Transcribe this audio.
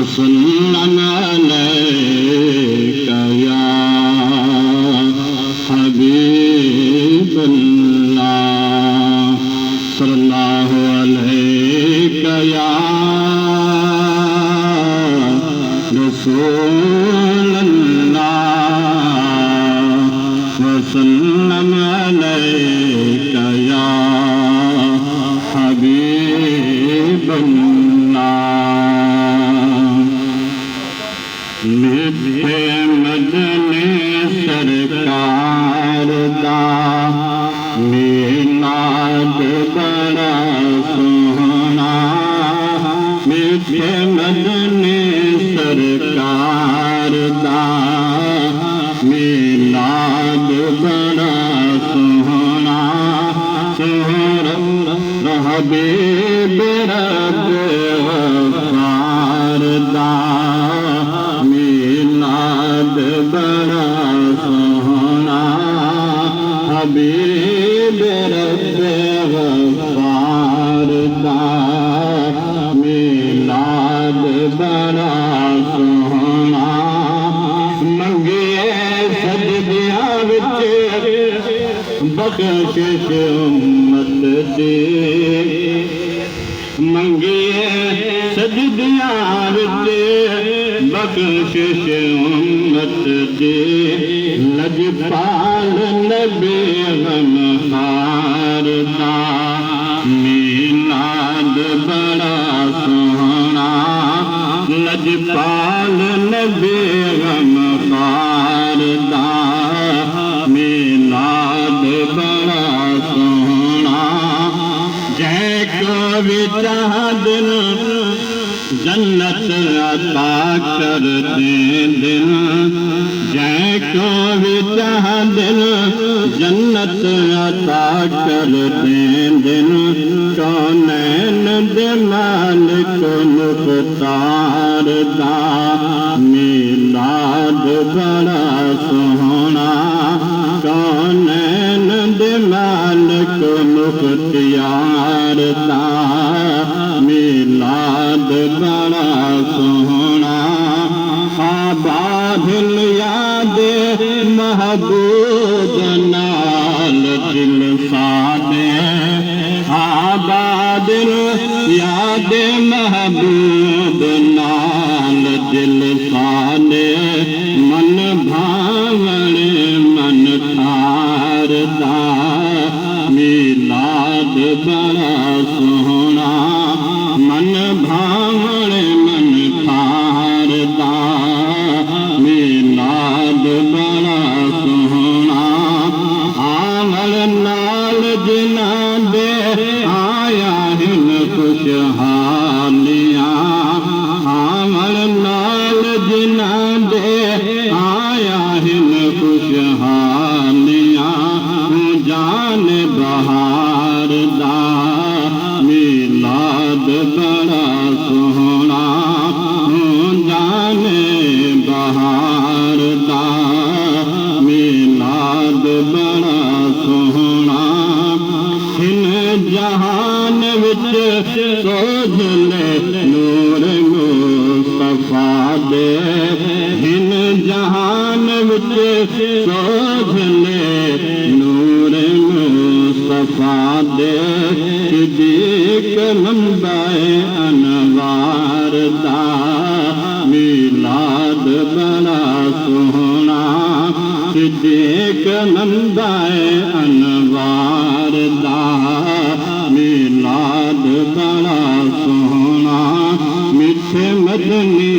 वसल्लम अलैका या हबीबल्लाह सल्लल्लाहु अलैका या रसूलल्लाह वसल्लम अलैका या हबीबल्लाह। मिठे मदनी सरकार दा मीलाद बड़ा सोहना। मिठे मदनी सरकार दा मीलाद बड़ा सोहना। हबीब रब गफ्फार दा मीलाद बड़ा सोहना। हबीब रब गफ्फार दा मीलाद बड़ा सोहना। मंगिए सजदियां विच बख्शिश उम्मत दी। मंगिए सजदियां विच बख्शिश उम्मत दी। लजपाल नबी गमखार दा मीलाद बड़ा सोहना। लजपाल नबी गमखार दा मीलाद बड़ा सोहना। जैको भी चाह दिल जन्नत अता कर दे दिल। जैको भी चाह दिल जन्नत अता कर दे दिल। कौनैन दे मालिक मुख्तार दा मीलाद बड़ा सोहना। कौनैन दे मालिक मुख्तियार दा मीलाद बड़ा सोहना। आबाद याद महबूब नाल दिल सादे। आबाद याद महबूब नाल दिल सादे। मन भावण मन ठार दा मीलाद बड़ा सोहना। मन भावण मन ठार दा मीलाद बड़ा सोहना। आमल नाल जिना दे आया हिन खुशहालियाँ। आमल नाल जिना दे आया हिन खुशहालियाँ। जान बहार दा मीलाद बड़ा सोहना। जान बहार दा मीलाद बड़ा सोहना। हिन जहान विच सोझले नूर मुस्तफा दे। हिन जहान विच सोझले नूर मुस्तफा दे। सिद्दीक मंबाए अनवार दा मीलाद बड़ा सोहना। सिद्दीक मंबाए अनवार दा मीलाद बड़ा सोहना। मिठे मदनी